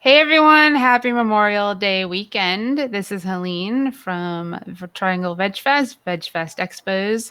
Hey everyone, happy Memorial Day weekend. This is Helene from Triangle Veg Fest, Veg Fest Expos,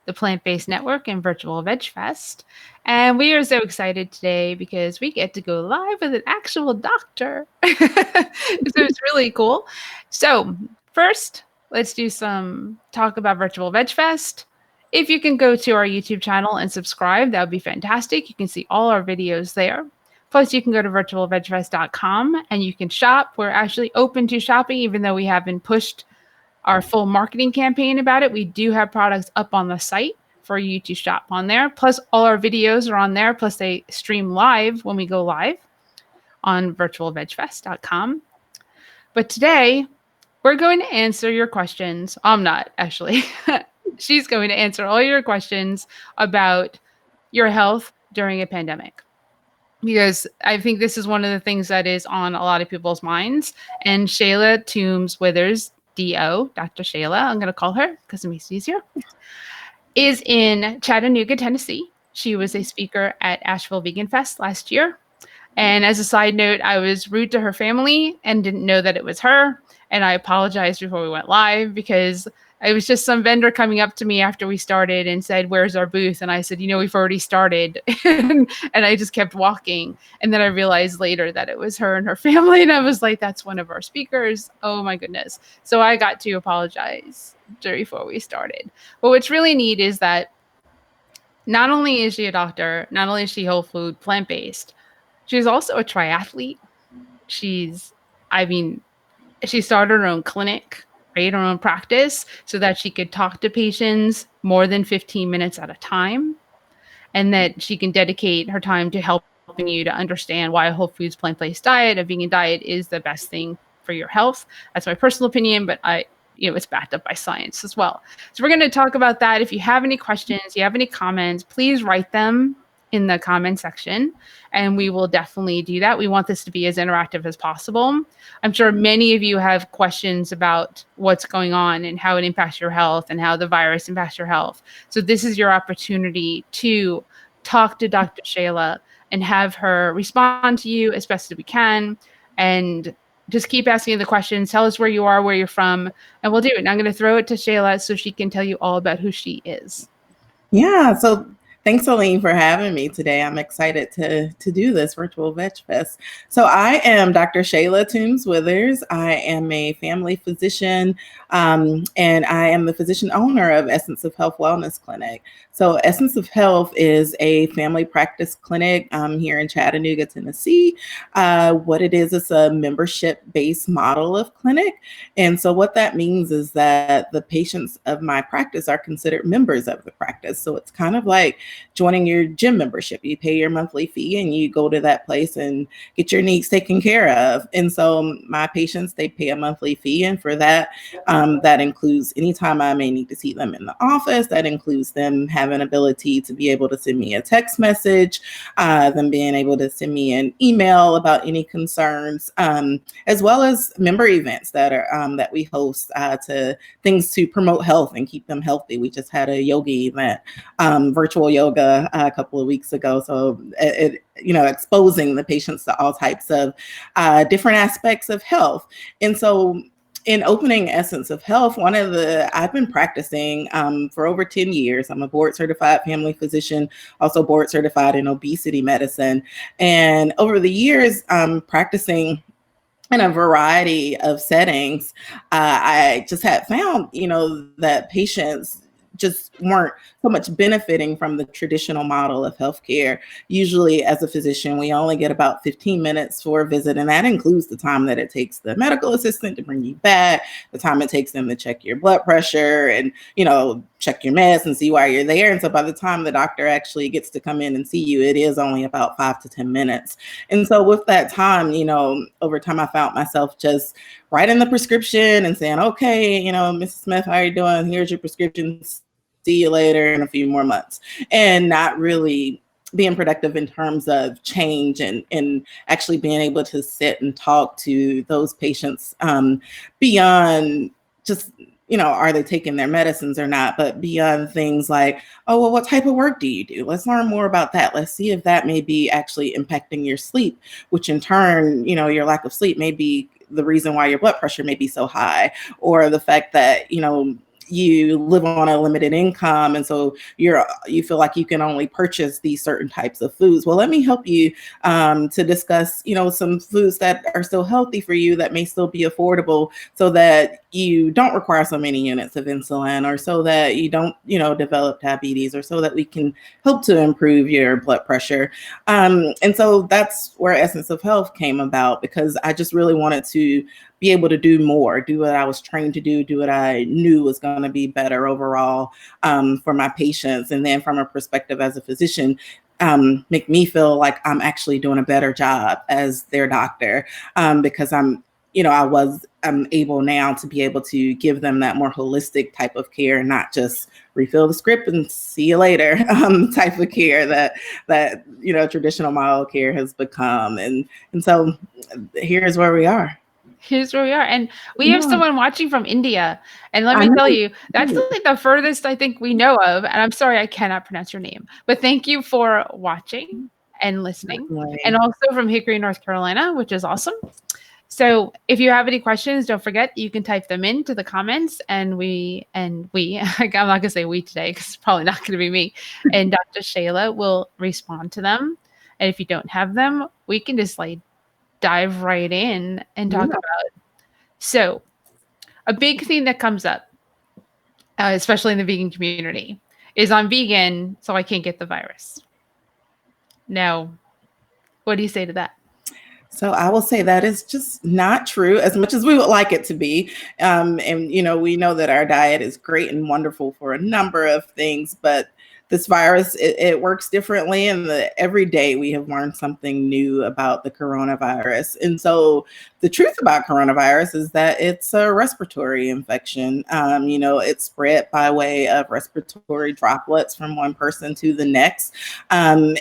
the Plant-Based Network, and Virtual Veg Fest. And we are so excited today because we get to go live with an actual doctor. So it's really cool. So, first, let's do some talk about Virtual Veg Fest. If you can go to our YouTube channel and subscribe, that would be fantastic. You can see all our videos there. Plus, you can go to virtualvegfest.com and you can shop. We're actually open to shopping, even though we haven't pushed our full marketing campaign about it. We do have products up on the site for you to shop on there. Plus, all our videos are on there. Plus, they stream live when we go live on virtualvegfest.com. But today, we're going to answer your questions. I'm not actually. She's going to answer all your questions about your health during a pandemic, because I think this is one of the things that is on a lot of people's minds. And Shayla Toombs-Withers, DO, Dr. Shayla, I'm going to call her because it makes it easier, is in Chattanooga, Tennessee. She was a speaker at Asheville Vegan Fest last year. And as a side note, I was rude to her family and didn't know that it was her. And I apologized before we went live because it was just some vendor coming up to me after we started and said, "Where's our booth?" And I said, "We've already started." and I just kept walking. And then I realized later that it was her and her family. And I was like, "That's one of our speakers. Oh my goodness." So I got to apologize before we started. But what's really neat is that not only is she a doctor, not only is she whole food, plant-based, she's also a triathlete. She's, I mean, she started her own clinic, right, her own practice, so that she could talk to patients more than 15 minutes at a time, and that she can dedicate her time to helping you to understand why a whole foods plant-based diet, a vegan diet, is the best thing for your health. That's my personal opinion, but it's backed up by science as well. So we're going to talk about that. If you have any questions, you have any comments, please write them in the comment section, and we will definitely do that. We want this to be as interactive as possible. I'm sure many of you have questions about what's going on and how it impacts your health and how the virus impacts your health. So this is your opportunity to talk to Dr. Shayla and have her respond to you as best as we can. And just keep asking the questions. Tell us where you are, where you're from, and we'll do it. And I'm going to throw it to Shayla so she can tell you all about who she is. Yeah, so thanks, Aline, for having me today. I'm excited to do this Virtual Veg Fest. So I am Dr. Shayla Toombs-Withers. I am a family physician, and I am the physician owner of Essence of Health Wellness Clinic. So Essence of Health is a family practice clinic here in Chattanooga, Tennessee. What it is a membership-based model of clinic. And so what that means is that the patients of my practice are considered members of the practice. So it's kind of like joining your gym membership. You pay your monthly fee and you go to that place and get your needs taken care of. And so my patients, they pay a monthly fee. And for that, that includes anytime I may need to see them in the office. That includes them having ability to be able to send me a text message, them being able to send me an email about any concerns, as well as member events that are that we host to things to promote health and keep them healthy. We just had a yoga event, virtual yoga a couple of weeks ago. So exposing the patients to all types of different aspects of health. And so in opening Essence of Health, I've been practicing for over 10 years. I'm a board certified family physician, also board certified in obesity medicine. And over the years, practicing in a variety of settings, I just had found, that patients just weren't so much benefiting from the traditional model of healthcare. Usually as a physician, we only get about 15 minutes for a visit, and that includes the time that it takes the medical assistant to bring you back, the time it takes them to check your blood pressure and, check your meds and see why you're there. And so by the time the doctor actually gets to come in and see you, it is only about 5 to 10 minutes. And so with that time, over time, I found myself just writing the prescription and saying, okay, Mrs. Smith, how are you doing? Here's your prescription. See you later in a few more months. And not really being productive in terms of change and actually being able to sit and talk to those patients beyond just are they taking their medicines or not, but beyond things like, oh, well, what type of work do you do? Let's learn more about that. Let's see if that may be actually impacting your sleep, which in turn, your lack of sleep may be the reason why your blood pressure may be so high, or the fact that, you live on a limited income, and so you feel like you can only purchase these certain types of foods. Well, let me help you to discuss some foods that are still healthy for you, that may still be affordable, so that you don't require so many units of insulin, or so that you don't develop diabetes, or so that we can help to improve your blood pressure. And so that's where Essence of Health came about, because I just really wanted to be able to do more, do what I was trained to do what I knew was going to be better overall for my patients. And then from a perspective as a physician, make me feel like I'm actually doing a better job as their doctor, because I'm able now to be able to give them that more holistic type of care, and not just refill the script and see you later type of care that traditional model care has become. And so here's where we are. Here's where we are. And we have Yeah. someone watching from India. And let I me know. tell you, that's like the furthest I think we know of. And I'm sorry, I cannot pronounce your name. But thank you for watching and listening. And also from Hickory, North Carolina, which is awesome. So if you have any questions, don't forget you can type them into the comments, and I'm not gonna say we today because it's probably not gonna be me, and Dr. Shayla will respond to them. And if you don't have them, we can just like dive right in and talk about it. So a big thing that comes up, especially in the vegan community, is I'm vegan, so I can't get the virus. Now, what do you say to that? So I will say that is just not true, as much as we would like it to be. And, we know that our diet is great and wonderful for a number of things, but this virus, it works differently. And every day we have learned something new about the coronavirus. And so the truth about coronavirus is that it's a respiratory infection. It's spread by way of respiratory droplets from one person to the next. And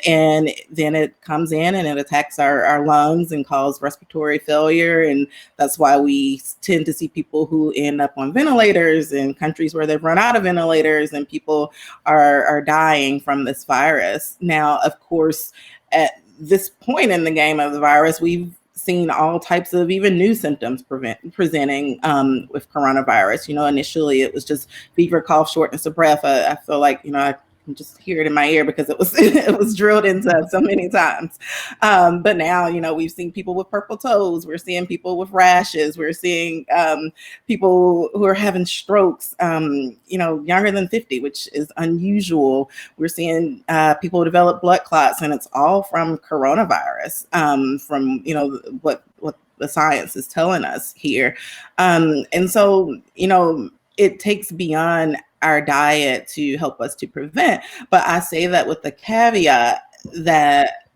then it comes in and it attacks our lungs and causes respiratory failure. And that's why we tend to see people who end up on ventilators in countries where they've run out of ventilators, and people are dying from this virus. Now, of course, at this point in the game of the virus, we've seen all types of even new symptoms presenting with coronavirus. Initially it was just fever, cough, shortness of breath. I feel like, I can just hear it in my ear because it was drilled into so many times. But now, we've seen people with purple toes. We're seeing people with rashes. We're seeing people who are having strokes, younger than 50, which is unusual. We're seeing people develop blood clots, and it's all from coronavirus, from, what the science is telling us here. And so, it takes beyond our diet to help us to prevent. But I say that with the caveat that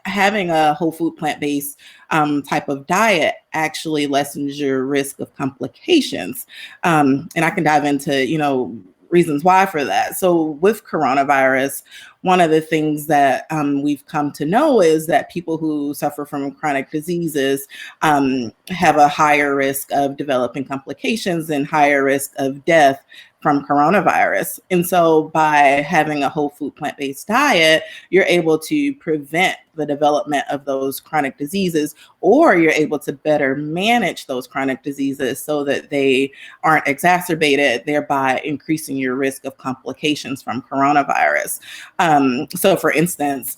having a whole food plant-based type of diet actually lessens your risk of complications. And I can dive into, reasons why for that. So with coronavirus, one of the things that we've come to know is that people who suffer from chronic diseases have a higher risk of developing complications and higher risk of death from coronavirus. And so by having a whole food plant-based diet, you're able to prevent the development of those chronic diseases, or you're able to better manage those chronic diseases so that they aren't exacerbated, thereby increasing your risk of complications from coronavirus. So for instance,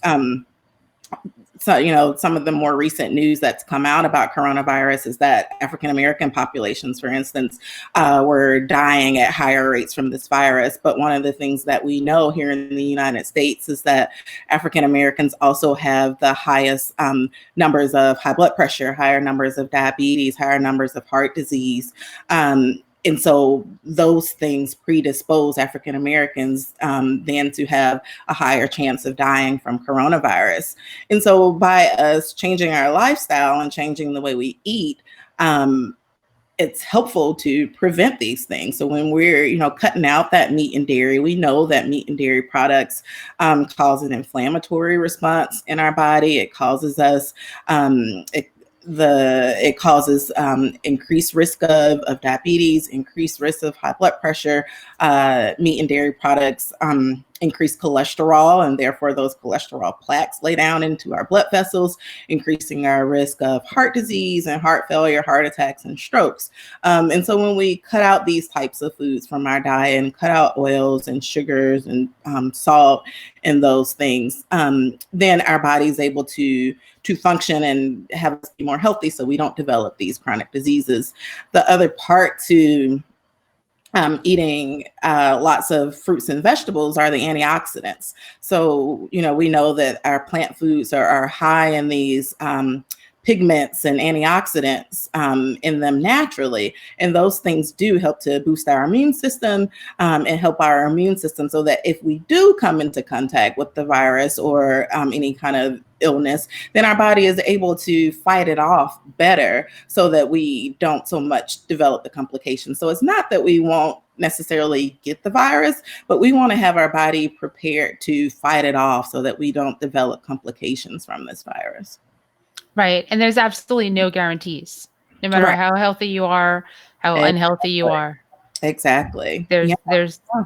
so, some of the more recent news that's come out about coronavirus is that African-American populations, for instance, were dying at higher rates from this virus. But one of the things that we know here in the United States is that African-Americans also have the highest numbers of high blood pressure, higher numbers of diabetes, higher numbers of heart disease. And so those things predispose African Americans then to have a higher chance of dying from coronavirus. And so by us changing our lifestyle and changing the way we eat, it's helpful to prevent these things. So when we're, cutting out that meat and dairy, we know that meat and dairy products cause an inflammatory response in our body. It causes us, it causes increased risk of diabetes, increased risk of high blood pressure. Meat and dairy products increase cholesterol, and therefore those cholesterol plaques lay down into our blood vessels, increasing our risk of heart disease and heart failure, heart attacks, and strokes. And so when we cut out these types of foods from our diet and cut out oils and sugars and salt and those things, then our body is able to function and have us be more healthy, so we don't develop these chronic diseases. The other part to eating lots of fruits and vegetables are the antioxidants. So, we know that our plant foods are high in these pigments and antioxidants in them naturally. And those things do help to boost our immune system and help our immune system so that if we do come into contact with the virus or any kind of illness, then our body is able to fight it off better so that we don't so much develop the complications. So it's not that we won't necessarily get the virus, but we want to have our body prepared to fight it off so that we don't develop complications from this virus. Right. And there's absolutely no guarantees, no matter how healthy you are, how unhealthy you are. Exactly. There's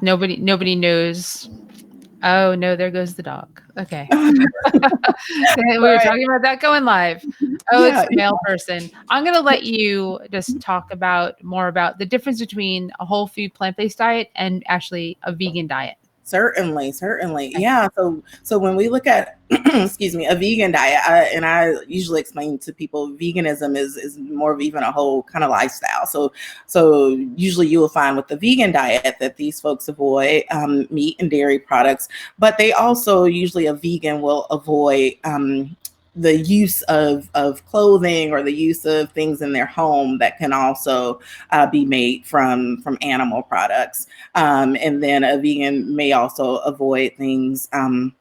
nobody knows. Oh no, there goes the dog. Okay. We were talking about that going live. Oh, it's a male person. I'm going to let you just talk more about the difference between a whole food plant-based diet and actually a vegan diet. Certainly. Yeah. So when we look at, excuse me, a vegan diet, I usually explain to people, veganism is more of even a whole kind of lifestyle. So usually you will find with the vegan diet that these folks avoid meat and dairy products, but they also usually a vegan will avoid the use of clothing or the use of things in their home that can also be made from animal products. And then a vegan may also avoid things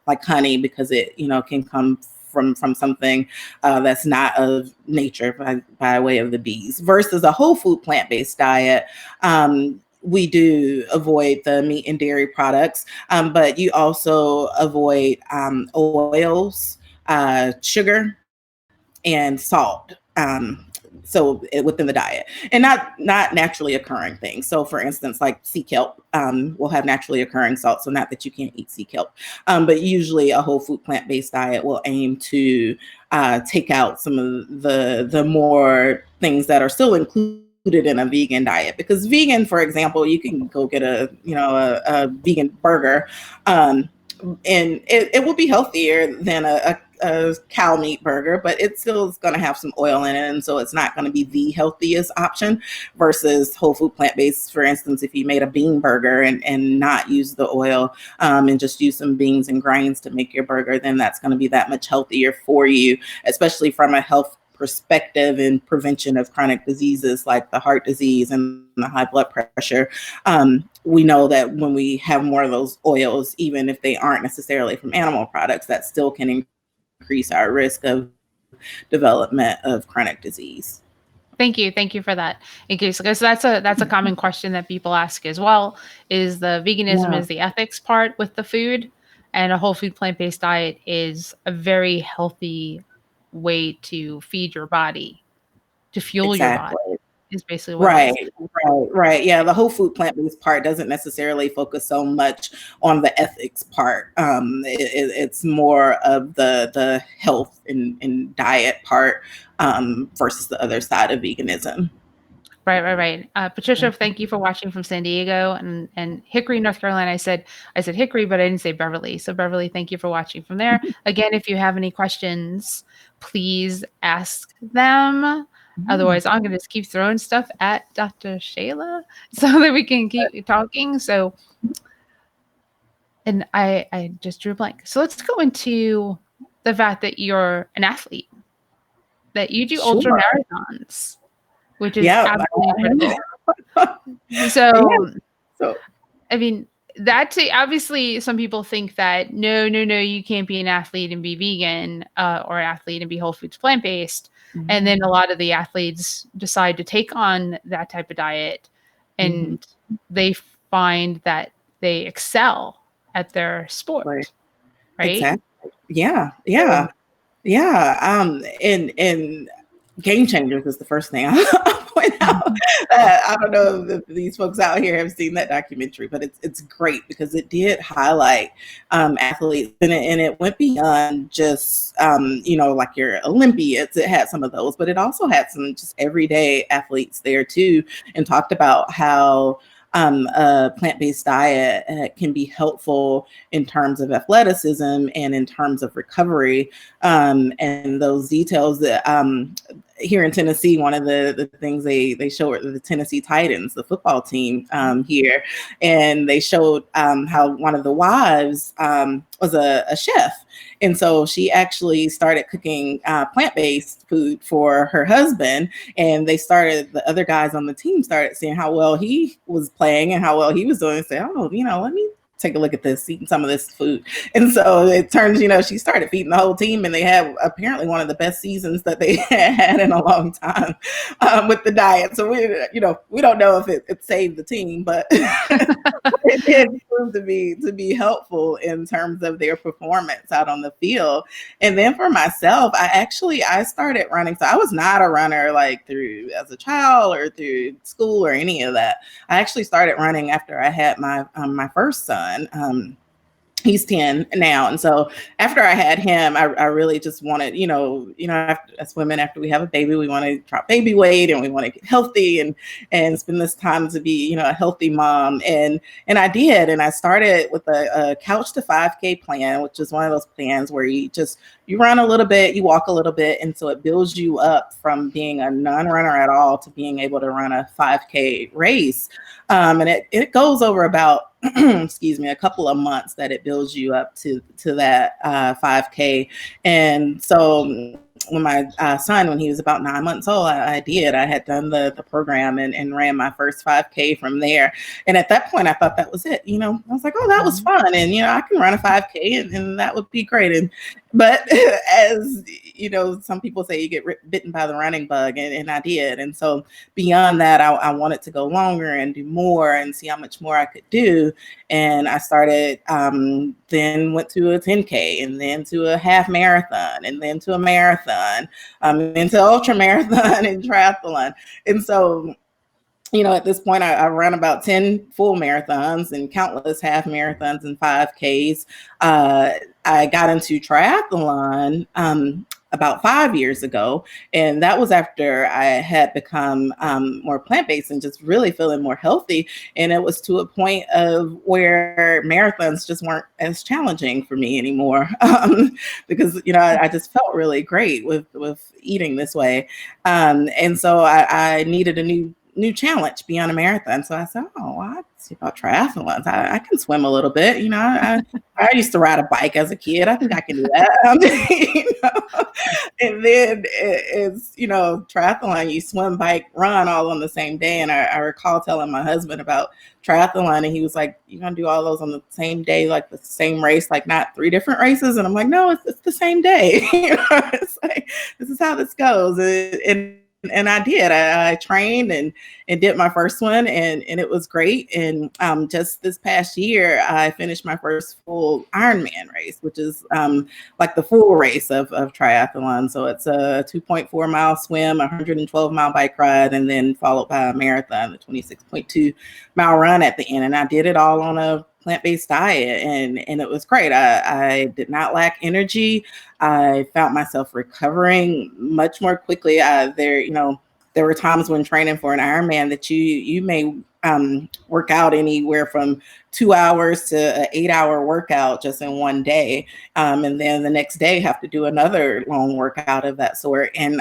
like honey because it can come from something that's not of nature by way of the bees, versus a whole food plant-based diet. We do avoid the meat and dairy products, but you also avoid oils, sugar, and salt. So within the diet, and not naturally occurring things. So for instance, like sea kelp will have naturally occurring salt. So not that you can't eat sea kelp, but usually a whole food plant-based diet will aim to take out some of the more things that are still included in a vegan diet. Because vegan, for example, you can go get a vegan burger, and it will be healthier than a cow meat burger, but it still is going to have some oil in it, and so it's not going to be the healthiest option. Versus whole food plant-based, for instance, if you made a bean burger and not use the oil and just use some beans and grains to make your burger, then that's going to be that much healthier for you, especially from a health perspective and prevention of chronic diseases like the heart disease and the high blood pressure. We know that when we have more of those oils, even if they aren't necessarily from animal products, that still can increase our risk of development of chronic disease. Thank you for that. In case, because that's a common question that people ask as well, is the veganism is the ethics part with the food, and a whole food plant-based diet is a very healthy way to feed your body, to fuel your body, is basically what it is. Right. Yeah, the whole food plant-based part doesn't necessarily focus so much on the ethics part. It's more of the health and diet part versus the other side of veganism. Right. Patricia, thank you for watching from San Diego and Hickory, North Carolina. I said Hickory, but I didn't say Beverly. So Beverly, thank you for watching from there. Again, if you have any questions, please ask them. Otherwise, I'm going to just keep throwing stuff at Dr. Shayla so that we can keep talking. So, and I just drew a blank. So let's go into the fact that you're an athlete, that you do ultra marathons, which is absolutely critical. So, I mean, that's obviously some people think that no, you can't be an athlete and be vegan or athlete and be whole foods plant-based. Mm-hmm. And then a lot of the athletes decide to take on that type of diet and they find that they excel at their sport. Right? Exactly. Yeah. And game changers is the first thing I'll point out. I don't know if these folks out here have seen that documentary, but it's great because it did highlight athletes, and it went beyond just like your Olympians. It had some of those, but it also had some just everyday athletes there too, and talked about how a plant-based diet can be helpful in terms of athleticism and in terms of recovery, and those details that here in Tennessee, one of the things they showed the Tennessee Titans, the football team here, and they showed how one of the wives was a chef. And so she actually started cooking plant-based food for her husband. And the other guys on the team started seeing how well he was playing and how well he was doing and say, oh, let me take a look at this, eating some of this food. And so it turns, she started feeding the whole team, and they had apparently one of the best seasons that they had in a long time with the diet. So we don't know if it saved the team, but it did prove to be helpful in terms of their performance out on the field. And then for myself, I started running. So I was not a runner like through as a child or through school or any of that. I actually started running after I had my first son. He's 10 now. And so after I had him, I really just wanted, as women, after we have a baby, we want to drop baby weight and we want to get healthy and spend this time to be, a healthy mom. And I did. And I started with a couch to 5K plan, which is one of those plans where you run a little bit, you walk a little bit. And so it builds you up from being a non-runner at all to being able to run a 5K race. And it goes over about, a couple of months that it builds you up to that 5K. And so when my son, when he was about 9 months old, I had done the program and ran my first 5K from there. And at that point, I thought that was it. I was like, oh, that was fun. And, I can run a 5K and that would be great. But as some people say, you get bitten by the running bug, and I did. And so beyond that, I wanted to go longer and do more and see how much more I could do. And I started, then went to a 10K, and then to a half marathon, and then to a marathon, and to ultra marathon and triathlon. And so, at this point, I ran about 10 full marathons and countless half marathons and 5Ks. I got into triathlon about 5 years ago. And that was after I had become more plant-based and just really feeling more healthy. And it was to a point of where marathons just weren't as challenging for me anymore because, I just felt really great with eating this way. And so I needed a new challenge beyond a marathon. So I said, oh, I see about triathlons. I can swim a little bit. I used to ride a bike as a kid. I think I can do that. And then it's, triathlon, you swim, bike, run all on the same day. And I recall telling my husband about triathlon, and he was like, you're going to do all those on the same day, like the same race, like not 3 different races? And I'm like, no, it's the same day. It's like, this is how this goes. And I did. I trained and did my first one, and it was great. And just this past year, I finished my first full Ironman race, which is like the full race of triathlon. So it's a 2.4 mile swim, 112 mile bike ride, and then followed by a marathon, the 26.2 mile run at the end. And I did it all on a plant-based diet, and it was great. I did not lack energy. I found myself recovering much more quickly. There were times when training for an Ironman that you may work out anywhere from 2 hours to an 8-hour workout just in one day. And then the next day have to do another long workout of that sort. And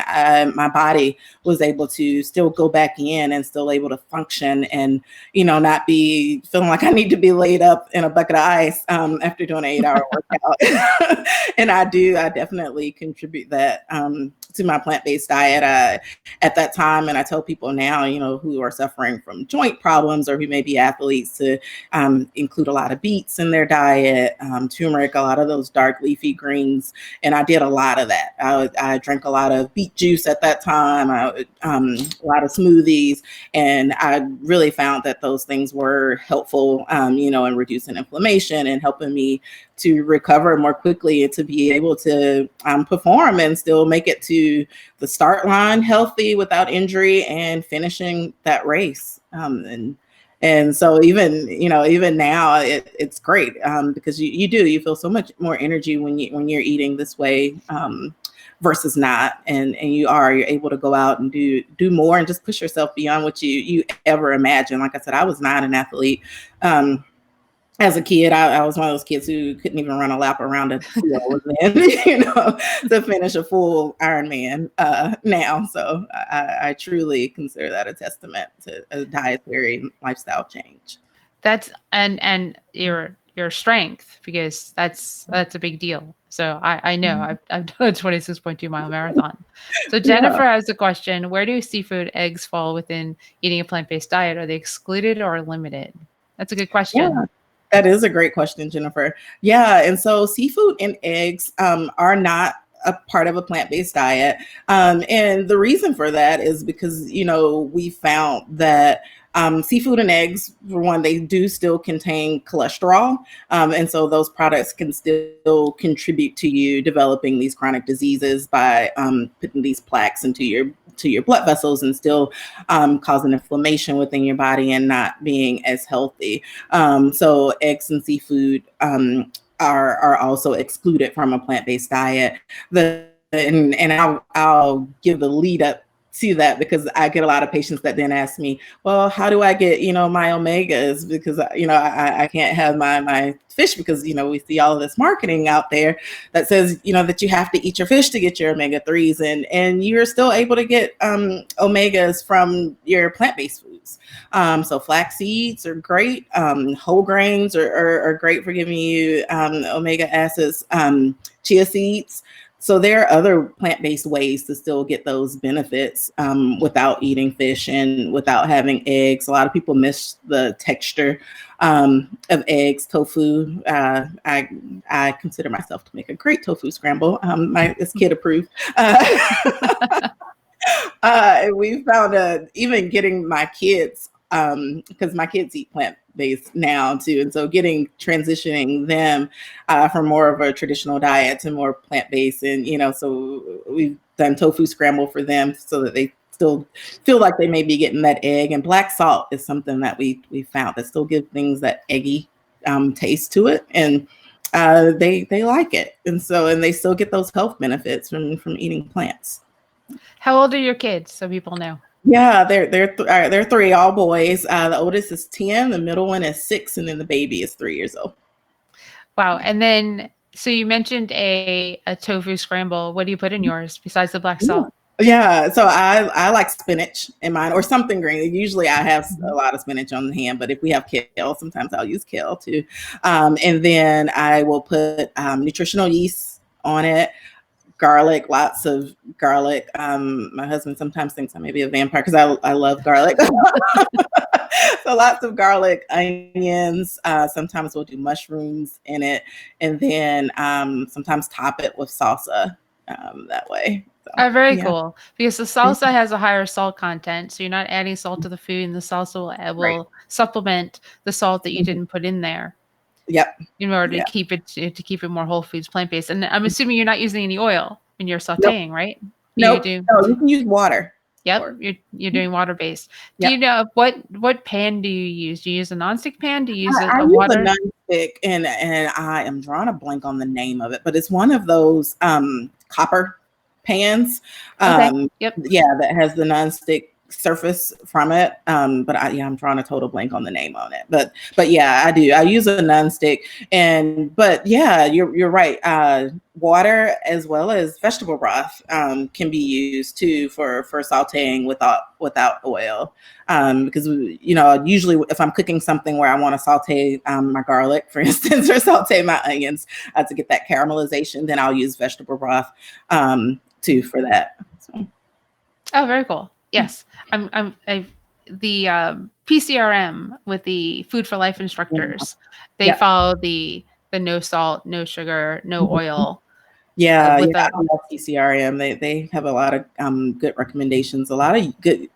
my body was able to still go back in and still able to function and, not be feeling like I need to be laid up in a bucket of ice after doing an 8-hour workout. And I definitely contribute that to my plant-based diet at that time. And I tell people now, who are suffering from joint problems or who may be athletes to include a lot of beets in their diet, turmeric, a lot of those dark leafy greens. And I did a lot of that. I drank a lot of beet juice at that time, a lot of smoothies. And I really found that those things were helpful, in reducing inflammation and helping me to recover more quickly and to be able to perform and still make it to the start line healthy without injury and finishing that race. And so even now it's great because you feel so much more energy when you're eating this way versus not, and you're able to go out and do more and just push yourself beyond what you ever imagined. Like I said, I was not an athlete. As a kid, I was one of those kids who couldn't even run a lap around a field, and then, to finish a full Ironman now. So I truly consider that a testament to a dietary lifestyle change. That's and your strength, because that's a big deal. So I know I've done a 26.2-mile marathon. So Yeah. Jennifer has a question: where do seafood, eggs fall within eating a plant-based diet? Are they excluded or limited? That's a good question. Yeah. That is a great question, Jennifer. Yeah, and so seafood and eggs are not a part of a plant-based diet, and the reason for that is because we found that seafood and eggs, for one, they do still contain cholesterol, and so those products can still contribute to you developing these chronic diseases by putting these plaques into your blood vessels and still causing inflammation within your body and not being as healthy. So eggs and seafood are also excluded from a plant-based diet. And I'll give the lead up to that because I get a lot of patients that then ask me, well, how do I get my omegas, because I can't have my fish, because we see all of this marketing out there that says that you have to eat your fish to get your omega-3s, and you're still able to get omegas from your plant-based foods. So flax seeds are great. Whole grains are great for giving you omega acids. Chia seeds. So there are other plant-based ways to still get those benefits without eating fish and without having eggs. A lot of people miss the texture of eggs. Tofu. I consider myself to make a great tofu scramble. It's kid approved. We found even getting my kids, because my kids eat plant-based now too, and so transitioning them from more of a traditional diet to more plant-based, and so we've done tofu scramble for them so that they still feel like they may be getting that egg. And black salt is something that we found that still gives things that eggy taste to it, and they like it, and they still get those health benefits from eating plants. How old are your kids, so people know? Yeah, they're three, all boys. The oldest is 10, the middle one is 6, and then the baby is 3 years old. Wow. And then, so you mentioned a tofu scramble. What do you put in yours besides the black salt? Yeah, so I like spinach in mine, or something green. Usually I have a lot of spinach on hand, but if we have kale, sometimes I'll use kale too. And then I will put nutritional yeast on it. Garlic, lots of garlic. My husband sometimes thinks I may be a vampire because I love garlic. So lots of garlic, onions. Sometimes we'll do mushrooms in it, and then sometimes top it with salsa that way. So, Very yeah. cool. Because the salsa has a higher salt content, so you're not adding salt to the food, and the salsa will supplement the salt that you didn't put in there. Yep. In order Yeah. to keep it more whole foods, plant-based. And I'm assuming you're not using any oil when you're Nope. sautéing, right? Nope. You do. No, you can use water. Yep, you're doing water-based. Do Yep. you know what pan do you use? Do you use a nonstick pan? Do you use I a use water? a nonstick, and I am drawing a blank on the name of it, but it's one of those copper pans. Okay. Yep. Yeah, that has the nonstick surface from it. But I'm drawing a total blank on the name on it. But yeah, I do. I use a nonstick, but yeah, you're right. Water as well as vegetable broth can be used too for sautéing without oil. Because usually if I'm cooking something where I want to saute my garlic, for instance, or saute my onions to get that caramelization, then I'll use vegetable broth too for that. So. Oh, very cool. Yes, the PCRM with the Food for Life instructors. They follow the no salt, no sugar, no oil. Yeah, I love PCRM. They have a lot of good recommendations, a lot of good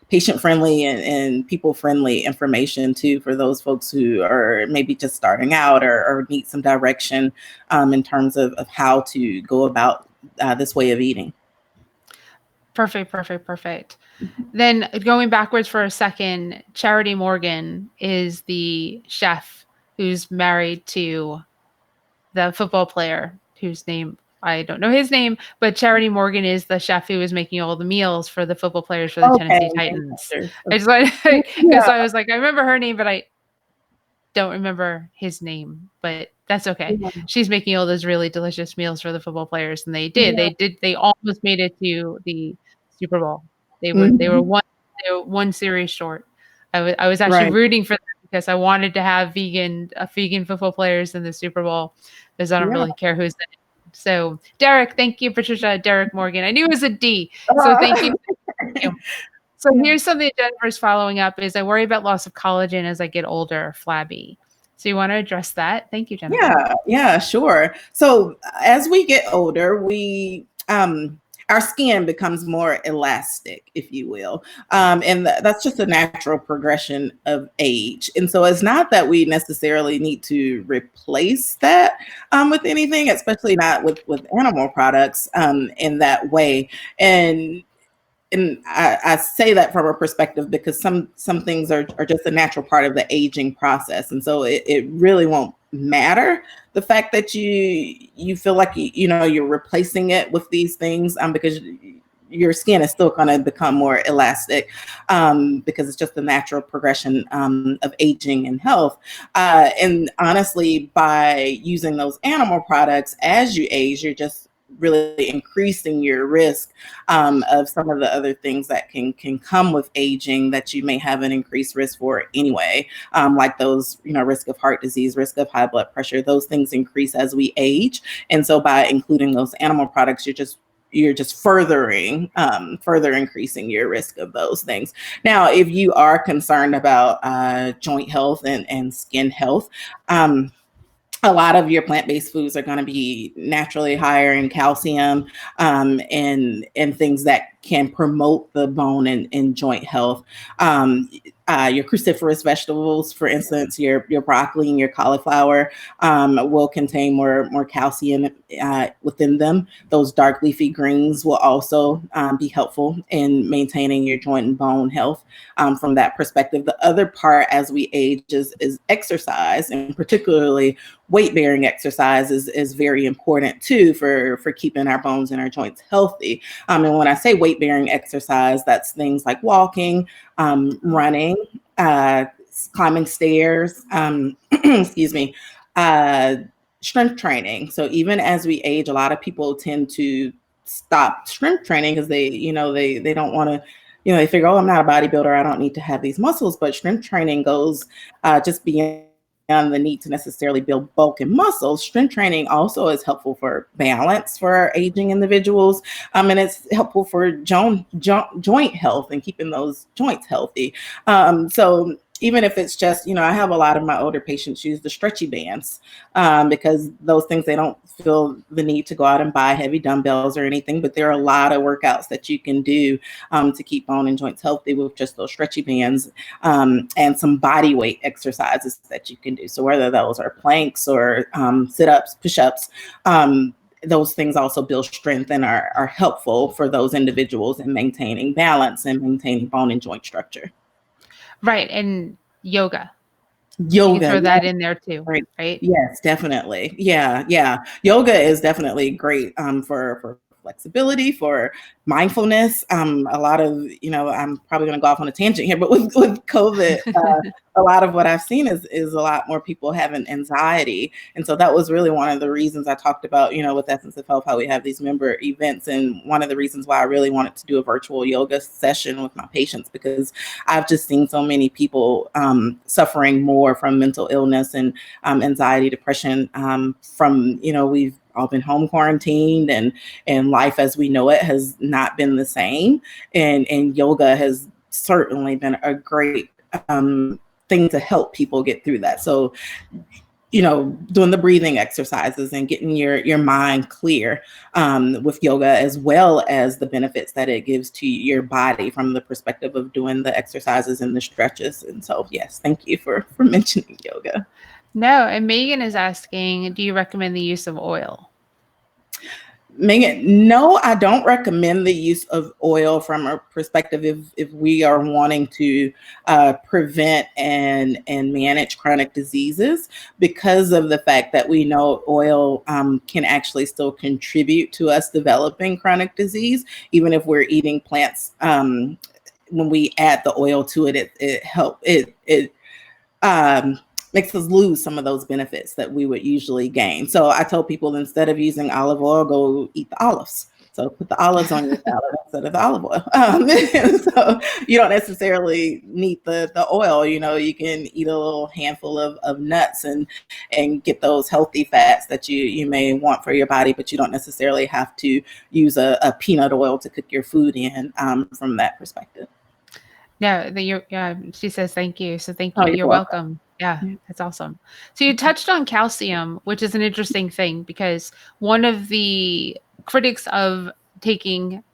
patient-friendly and people-friendly information too for those folks who are maybe just starting out or need some direction in terms of how to go about this way of eating. Perfect. Then going backwards for a second, Charity Morgan is the chef who's married to the football player whose name I don't know his name, but Charity Morgan is the chef who was making all the meals for the football players for the Tennessee Titans. I just wanted because I was like, I remember her name, but I don't remember his name, but that's okay. Yeah. She's making all those really delicious meals for the football players, and they did. Yeah. They almost made it to the Super Bowl. They were one series short. I was actually Right. rooting for them because I wanted to have vegan football players in the Super Bowl because I don't really care who's in it. So Derek, thank you, Patricia. Derek Morgan. I knew it was a D. So thank you. So here's something that Jennifer's following up is I worry about loss of collagen as I get older, flabby. So you want to address that? Thank you, Jennifer. Yeah, sure. So as we get older, our skin becomes more elastic, if you will. And that's just a natural progression of age. And so it's not that we necessarily need to replace that with anything, especially not with animal products in that way. And I say that from a perspective because some things are just a natural part of the aging process. And so it really won't matter the fact that you feel like you're replacing it with these things because your skin is still going to become more elastic because it's just the natural progression of aging and health. And honestly, by using those animal products as you age, you're just really increasing your risk of some of the other things that can come with aging that you may have an increased risk for anyway, like those, risk of heart disease, risk of high blood pressure. Those things increase as we age. And so by including those animal products, you're just further increasing your risk of those things. Now, if you are concerned about joint health and skin health, a lot of your plant-based foods are going to be naturally higher in calcium and things that can promote the bone and joint health. Your cruciferous vegetables, for instance, your broccoli and your cauliflower will contain more calcium within them. Those dark leafy greens will also be helpful in maintaining your joint and bone health from that perspective. The other part as we age is exercise, and particularly weight-bearing exercise is very important too for keeping our bones and our joints healthy. And when I say weight-bearing exercise, that's things like walking, running, climbing stairs, excuse me, strength training. So even as we age, a lot of people tend to stop strength training because they don't want to, they figure, oh, I'm not a bodybuilder, I don't need to have these muscles. But strength training goes just beyond the need to necessarily build bulk and muscle. Strength training also is helpful for balance for our aging individuals. And it's helpful for joint health and keeping those joints healthy. So even if it's just, I have a lot of my older patients use the stretchy bands because those things, they don't feel the need to go out and buy heavy dumbbells or anything, but there are a lot of workouts that you can do to keep bone and joints healthy with just those stretchy bands and some body weight exercises that you can do. So whether those are planks or sit-ups, push-ups, those things also build strength and are helpful for those individuals in maintaining balance and maintaining bone and joint structure. Right. And yoga. You can throw that in there too, right? Yes, definitely. Yeah. Yoga is definitely great for flexibility, for mindfulness. A lot of, I'm probably going to go off on a tangent here, but with COVID, a lot of what I've seen is a lot more people having anxiety. And so that was really one of the reasons I talked about, with Essence of Health, how we have these member events. And one of the reasons why I really wanted to do a virtual yoga session with my patients, because I've just seen so many people suffering more from mental illness and anxiety, depression from, we've all been home quarantined and life as we know it has not been the same. And yoga has certainly been a great thing to help people get through that. So doing the breathing exercises and getting your mind clear with yoga, as well as the benefits that it gives to your body from the perspective of doing the exercises and the stretches. And so, yes, thank you for mentioning yoga. No, and Megan is asking, do you recommend the use of oil? Megan, no, I don't recommend the use of oil from a perspective if we are wanting to prevent and manage chronic diseases, because of the fact that we know oil can actually still contribute to us developing chronic disease, even if we're eating plants. When we add the oil to it, it makes us lose some of those benefits that we would usually gain. So I tell people, instead of using olive oil, go eat the olives. So put the olives on your salad instead of the olive oil. So you don't necessarily need the oil. You can eat a little handful of nuts and get those healthy fats that you may want for your body, but you don't necessarily have to use a peanut oil to cook your food in from that perspective. No, she says thank you. So thank Oh, you. you're You're welcome. welcome. Yeah, that's awesome. So you touched on calcium, which is an interesting thing because one of the critics of taking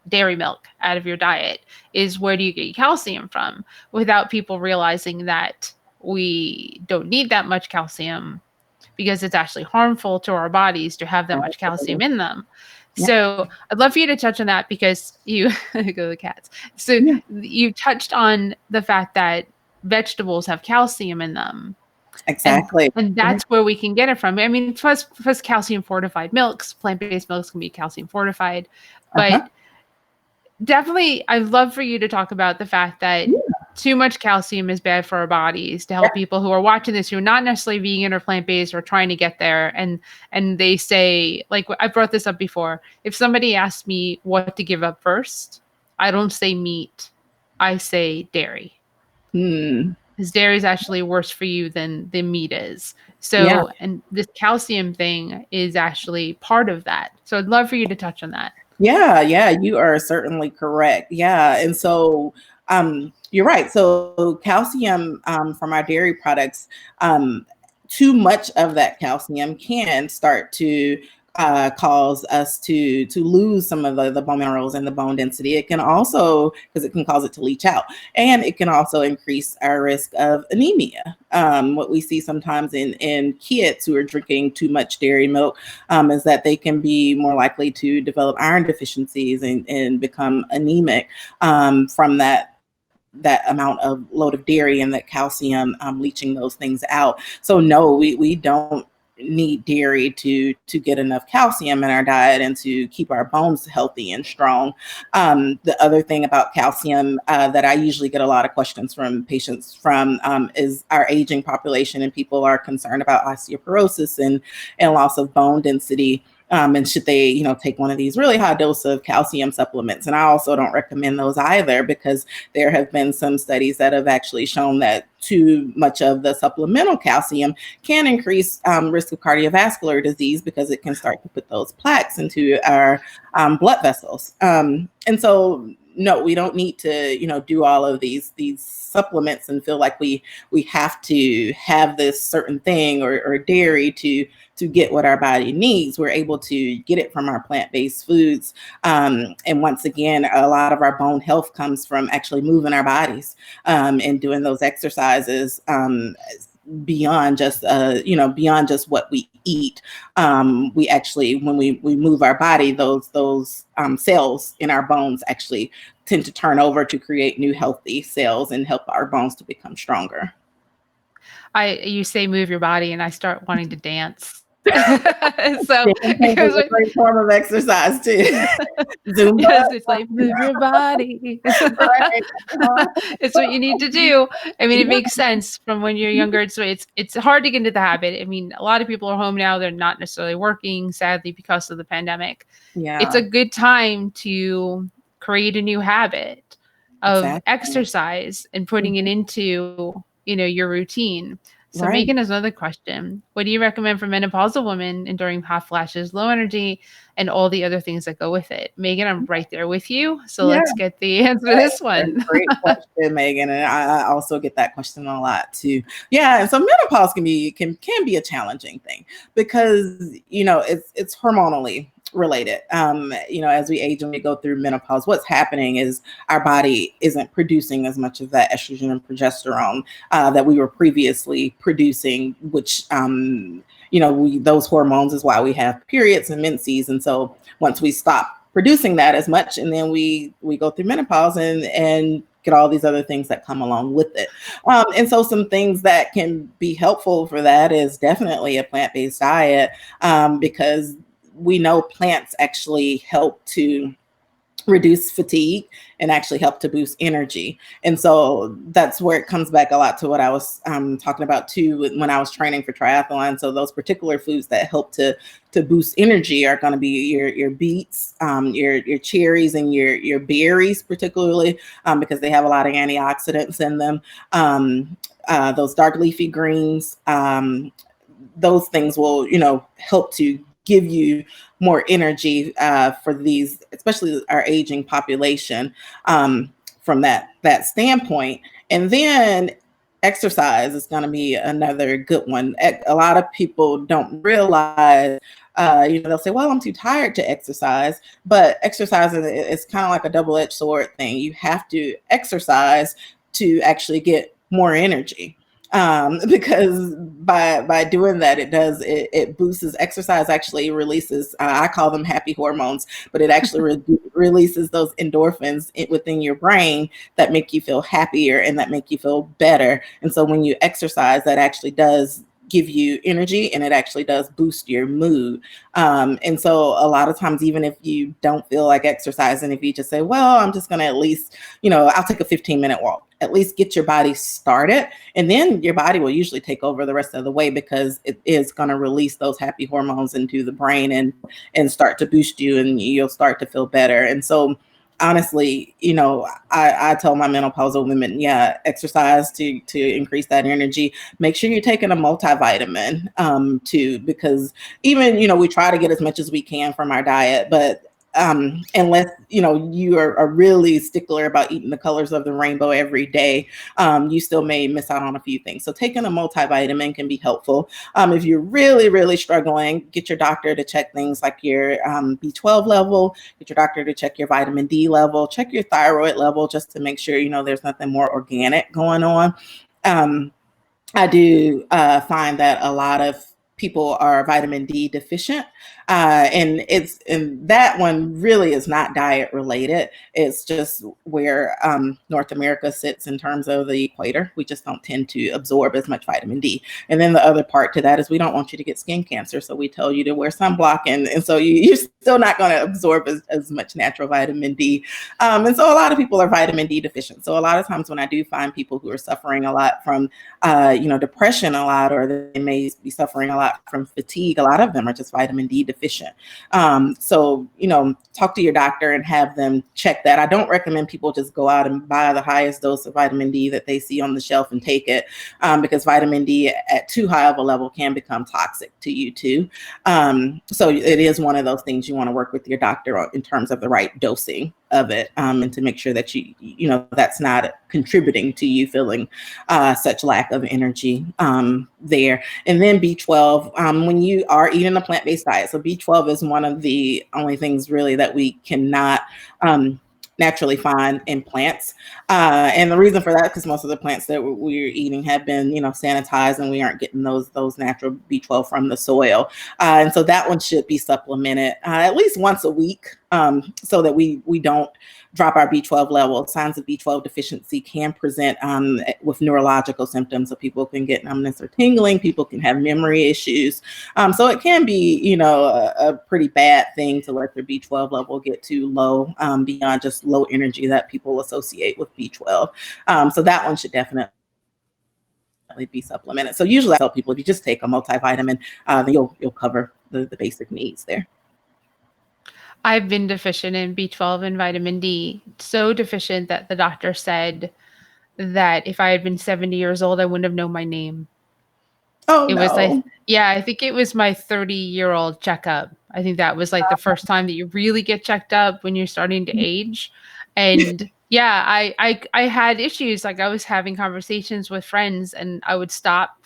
dairy milk out of your diet is, where do you get your calcium from? Without people realizing that we don't need that much calcium because it's actually harmful to our bodies to have that much calcium in them. Yeah. So I'd love for you to touch on that because you go the cats. So Yeah. you touched on the fact that vegetables have calcium in them. Exactly. And that's where we can get it from. I mean, plus calcium fortified milks, plant-based milks can be calcium fortified, but Uh-huh. definitely I'd love for you to talk about the fact that Yeah. too much calcium is bad for our bodies, to help people who are watching this who are not necessarily vegan or plant-based or trying to get there, and they say, like, I brought this up before, if somebody asks me what to give up first, I don't say meat, I say dairy, because dairy is actually worse for you than the meat is. Yeah. So, and this calcium thing is actually part of that, so I'd love for you to touch on that. Yeah, you are certainly correct. Yeah. And so you're right. So calcium from our dairy products, too much of that calcium can start to cause us to lose some of the bone minerals and the bone density. It can also, because it can cause it to leach out, and it can also increase our risk of anemia. What we see sometimes in kids who are drinking too much dairy milk is that they can be more likely to develop iron deficiencies and become anemic from that amount of load of dairy and that calcium leaching those things out. So no, we don't need dairy to get enough calcium in our diet and to keep our bones healthy and strong. The other thing about calcium that I usually get a lot of questions from patients from is our aging population, and people are concerned about osteoporosis and loss of bone density. And should they, take one of these really high dose of calcium supplements? And I also don't recommend those either, because there have been some studies that have actually shown that too much of the supplemental calcium can increase risk of cardiovascular disease, because it can start to put those plaques into our blood vessels. And so, no, we don't need to, do all of these supplements and feel like we have to have this certain thing or dairy to get what our body needs. We're able to get it from our plant-based foods. And once again, a lot of our bone health comes from actually moving our bodies and doing those exercises beyond just beyond just what we eat. We actually, when we move our body, those cells in our bones actually tend to turn over to create new healthy cells and help our bones to become stronger. You say move your body, and I start wanting to dance. So Dancing is a great form of exercise too. Zumba. Yes, it's like move your body. Right. It's what you need to do. I mean, it makes sense from when you're younger. It's hard to get into the habit. I mean, a lot of people are home now. They're not necessarily working, sadly, because of the pandemic. Yeah. It's a good time to create a new habit of Exactly. exercise and putting it into, your routine. So Right. Megan has another question. What do you recommend for menopausal women enduring hot flashes, low energy, and all the other things that go with it? Megan, I'm right there with you. So Yeah. let's get the answer to this That's one. a great question, Megan, and I also get that question a lot too. Yeah, and so menopause can be a challenging thing because it's hormonally related. As we age and we go through menopause, what's happening is our body isn't producing as much of that estrogen and progesterone that we were previously producing, which those hormones is why we have periods and menses, and so once we stop producing that as much, and then we go through menopause and get all these other things that come along with it. And so some things that can be helpful for that is definitely a plant-based diet, because we know plants actually help to reduce fatigue and actually help to boost energy. And so that's where it comes back a lot to what I was talking about too when I was training for triathlon. So those particular foods that help to boost energy are going to be your beets, your cherries, and your berries, particularly because they have a lot of antioxidants in them. Those dark leafy greens, those things will help to give you more energy for these, especially our aging population, from that standpoint. And then exercise is going to be another good one. A lot of people don't realize, they'll say, well, I'm too tired to exercise, but exercise is kind of like a double-edged sword thing. You have to exercise to actually get more energy. Because by doing that, it boosts exercise, actually releases, I call them happy hormones, but it actually releases those endorphins within your brain that make you feel happier and that make you feel better. And so when you exercise, that actually does give you energy, and it actually does boost your mood. And so a lot of times, even if you don't feel like exercising, if you just say, well, I'm just going to at least, I'll take a 15-minute walk, at least get your body started. And then your body will usually take over the rest of the way, because it is going to release those happy hormones into the brain and start to boost you, and you'll start to feel better. And so honestly, I tell my menopausal women, yeah, exercise to increase that energy. Make sure you're taking a multivitamin too, because even, we try to get as much as we can from our diet, but unless you are a really stickler about eating the colors of the rainbow every day, you still may miss out on a few things. So taking a multivitamin can be helpful. If you're really, really struggling, get your doctor to check things like your B12 level, get your doctor to check your vitamin D level, check your thyroid level, just to make sure there's nothing more organic going on. I do find that a lot of people are vitamin D deficient, and that one really is not diet related. It's just where North America sits in terms of the equator. We just don't tend to absorb as much vitamin D. And then the other part to that is we don't want you to get skin cancer, so we tell you to wear sunblock, and so you're still not going to absorb as much natural vitamin D. And so a lot of people are vitamin D deficient. So a lot of times when I do find people who are suffering a lot from depression a lot, or they may be suffering a lot from fatigue, a lot of them are just vitamin D deficient. So, talk to your doctor and have them check that. I don't recommend people just go out and buy the highest dose of vitamin D that they see on the shelf and take it, because vitamin D at too high of a level can become toxic to you too. So it is one of those things you want to work with your doctor on in terms of the right dosing of it, and to make sure that that's not contributing to you feeling such lack of energy there. And then B12, when you are eating a plant-based diet, so B12 is one of the only things really that we cannot naturally find in plants. And the reason for that, because most of the plants that we're eating have been, sanitized, and we aren't getting those natural B12 from the soil. And so that one should be supplemented at least once a week, so that we don't drop our B12 level. Signs of B12 deficiency can present with neurological symptoms. So people can get numbness or tingling. People can have memory issues. So it can be, a pretty bad thing to let their B12 level get too low, beyond just low energy that people associate with B12. So that one should definitely be supplemented. So usually I tell people, if you just take a multivitamin, then you'll cover the basic needs there. I've been deficient in B12 and vitamin D, so deficient that the doctor said that if I had been 70 years old, I wouldn't have known my name. Oh It was like, no. yeah, I think it was my 30-year-old checkup. I think that was like the first time that you really get checked up when you're starting to age. And yeah, I had issues. Like I was having conversations with friends and I would stop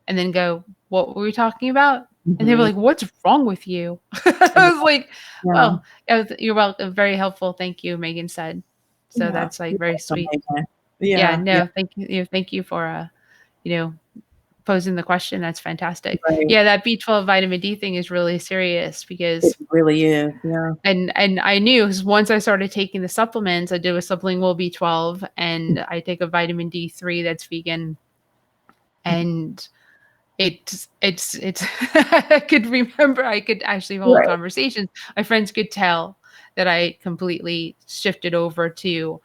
and then go, "What were we talking about?" And they were Mhm. like, "What's wrong with you?" I was like, Yeah. "Well, you're welcome. Very helpful. Thank you," Megan said. So Yeah. that's like You're very welcome, sweet. Megan. Yeah, Yeah. Yeah. no, thank you for you know, posing the question. That's fantastic. Right. Yeah, that B12 vitamin D thing is really serious It because really is. Yeah. and I knew because once I started taking the supplements, I do a sublingual B12 and I take a vitamin D3 that's vegan and it's I could remember I could actually hold Right. conversations. My friends could tell that I completely shifted over to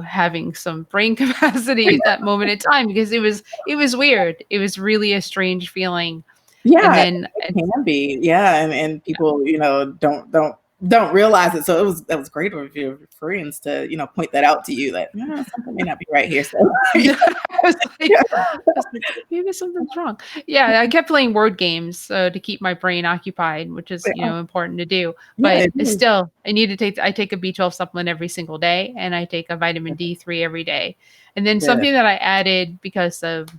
having some brain capacity at that moment in time because it was weird. It was really a strange feeling. And Yeah, then it can be. Yeah, and people, don't realize it. So that was great of your friends to, point that out to you that, something may not be right here. So yeah, I was like, yeah. I was like, maybe something's wrong. Yeah, I kept playing word games to keep my brain occupied, which is important to do. Yeah, But it is. still, I take a B12 supplement every single day, and I take a vitamin D3 every day. And then Good. something that I added because of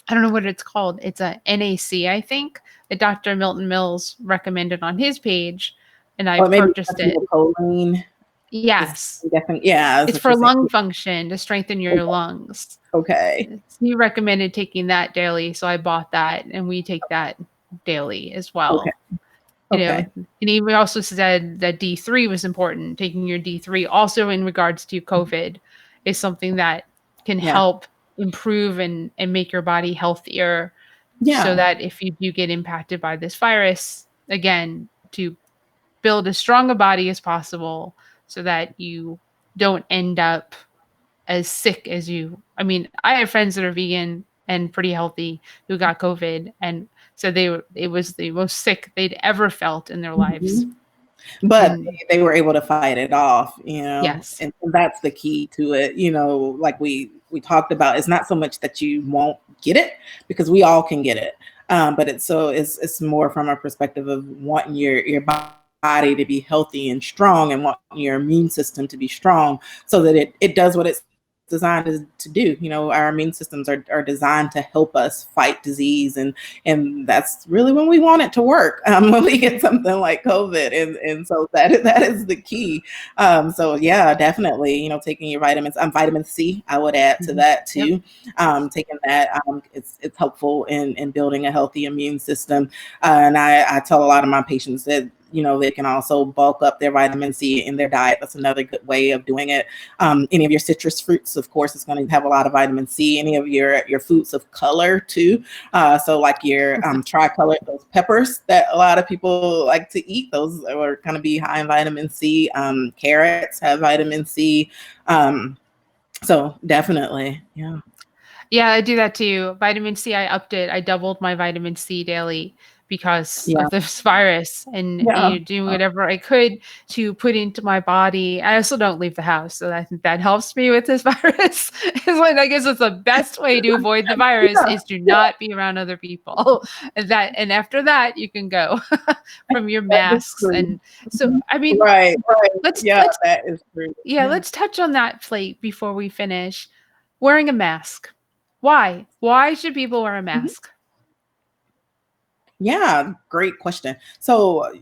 I don't know what it's called. It's a NAC, I think, that Dr. Milton Mills recommended on his page, and I Or maybe purchased it. choline is Yes. definitely, yeah, that's It's what you're for saying. lung function to strengthen your lungs. Okay. He recommended taking that daily, so I bought that and we take that daily as Okay. well. Okay. And he also said that D3 was important. Taking your D3 also in regards to COVID is something that can Yeah. help improve and make your body healthier so Yeah. that if you do get impacted by this virus, again, to build as strong a body as possible so that you don't end up as sick as you. I mean, I have friends that are vegan and pretty healthy who got COVID and so it was the most sick they'd ever felt in their lives. Mhm. But And they were able to fight it off, yes. and that's the key to it, like we talked about. It's not so much that you won't get it because we all can get it, but it's more from a perspective of wanting your body to be healthy and strong, and wanting your immune system to be strong, so that it does what it's designed to do. Our immune systems are designed to help us fight disease, and that's really when we want it to work, when we get something like COVID, and so that is the key. So yeah, definitely, taking your vitamins, vitamin C, I would add to Mhm. that Yep. too. Taking that, it's helpful in building a healthy immune system. And I tell a lot of my patients that they can also bulk up their vitamin C in their diet. That's another good way of doing it. Any of your citrus fruits, of course, is going to have a lot of vitamin C. Any of your fruits of color too. So like your tricolor, those peppers that a lot of people like to eat, those are going to be high in vitamin C. Carrots have vitamin C. So definitely, yeah. Yeah, I do that too. Vitamin C, I upped it. I doubled my vitamin C daily because Yeah. of this virus and Yeah. doing whatever I could to put into my body. I also don't leave the house, so I think that helps me with this virus. It's like I guess it's the best way to avoid the virus Yeah. is to not be around other people. And after that you can go from your That is masks. true. And so Mhm. I mean, Right, right. let's Yeah, let's that is true. yeah, Yeah. let's touch on that plate before we finish. Wearing a mask. Why? Why should people wear a Mhm. mask? Yeah, great question. So,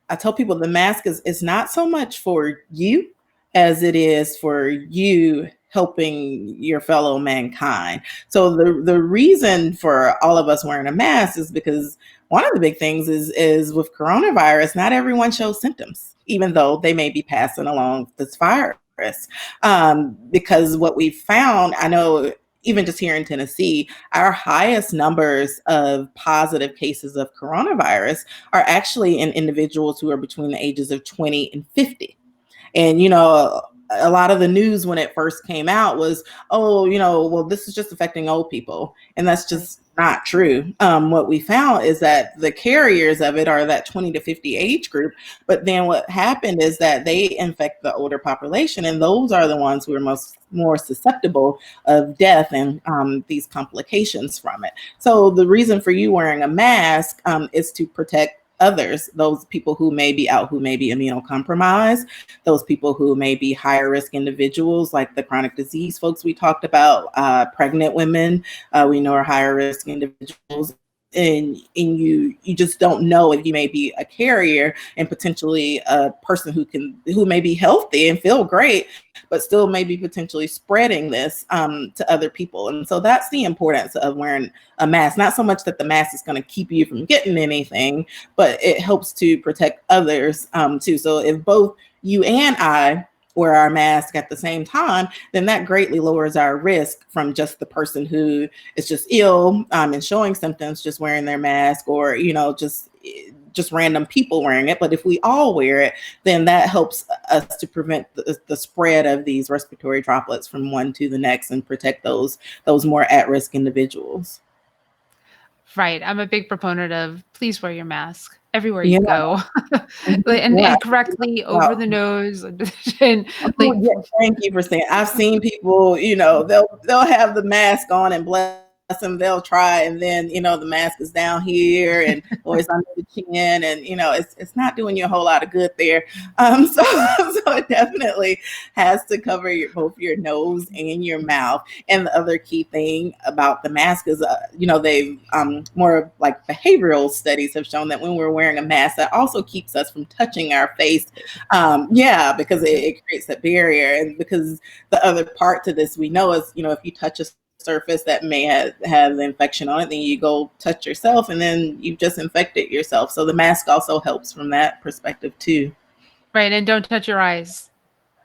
I tell people the mask is not so much for you as it is for you helping your fellow mankind. So the reason for all of us wearing a mask is because one of the big things is with coronavirus, not everyone shows symptoms, even though they may be passing along this virus. Because what we found, I know even just here in Tennessee, our highest numbers of positive cases of coronavirus are actually in individuals who are between the ages of 20 and 50. And, a lot of the news when it first came out was, oh, well, this is just affecting old people. And that's Right. just not true. What we found is that the carriers of it are that 20 to 50 age group. But then what happened is that they infect the older population, and those are the ones who are more susceptible of death and these complications from it. So the reason for you wearing a mask is to protect others, those people who may be out, who may be immunocompromised, those people who may be higher risk individuals, like the chronic disease folks we talked about, pregnant women, we know are higher risk individuals. And you just don't know if you may be a carrier and potentially a person who may be healthy and feel great, but still may be potentially spreading this to other people. And so that's the importance of wearing a mask. Not so much that the mask is going to keep you from getting anything, but it helps to protect others too. So if both you and I wear our mask at the same time, then that greatly lowers our risk from just the person who is just ill and showing symptoms, just wearing their mask, or, just random people wearing it. But if we all wear it, then that helps us to prevent the spread of these respiratory droplets from one to the next and protect those more at-risk individuals. Right. I'm a big proponent of please wear your mask everywhere you Yeah. go. And correctly over the nose. And like, Thank you for saying. I've seen people, they'll have the mask on, and bless them, they'll try, and then the mask is down here and or it's under the chin, and it's not doing you a whole lot of good there. So it definitely has to cover both your nose and your mouth. And the other key thing about the mask is, they've more like behavioral studies have shown that when we're wearing a mask, that also keeps us from touching our face. Because it creates a barrier, and because the other part to this we know is, if you touch a surface that may have the infection on it, then you go touch yourself, and then you've just infected yourself. So the mask also helps from that perspective too. Right, and don't touch your eyes.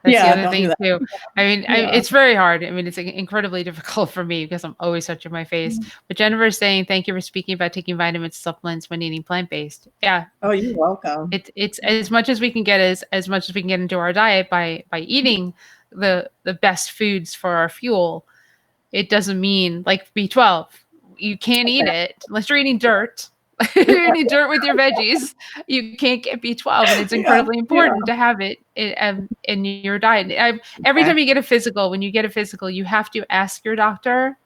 That's the other thing too. I mean, it's very hard. I mean, it's incredibly difficult for me because I'm always touching my face. But Jennifer is saying, thank you for speaking about taking vitamins supplements when eating plant-based. Yeah. Oh, you're welcome. It's as much as we can get as much as we can get into our diet by eating the best foods for our fuel. It doesn't mean like B12. You can't eat it unless you're eating dirt. You're eating dirt with your veggies. You can't get B12, and it's incredibly important to have it in your diet. Every time you get a physical, when you get a physical, you have to ask your doctor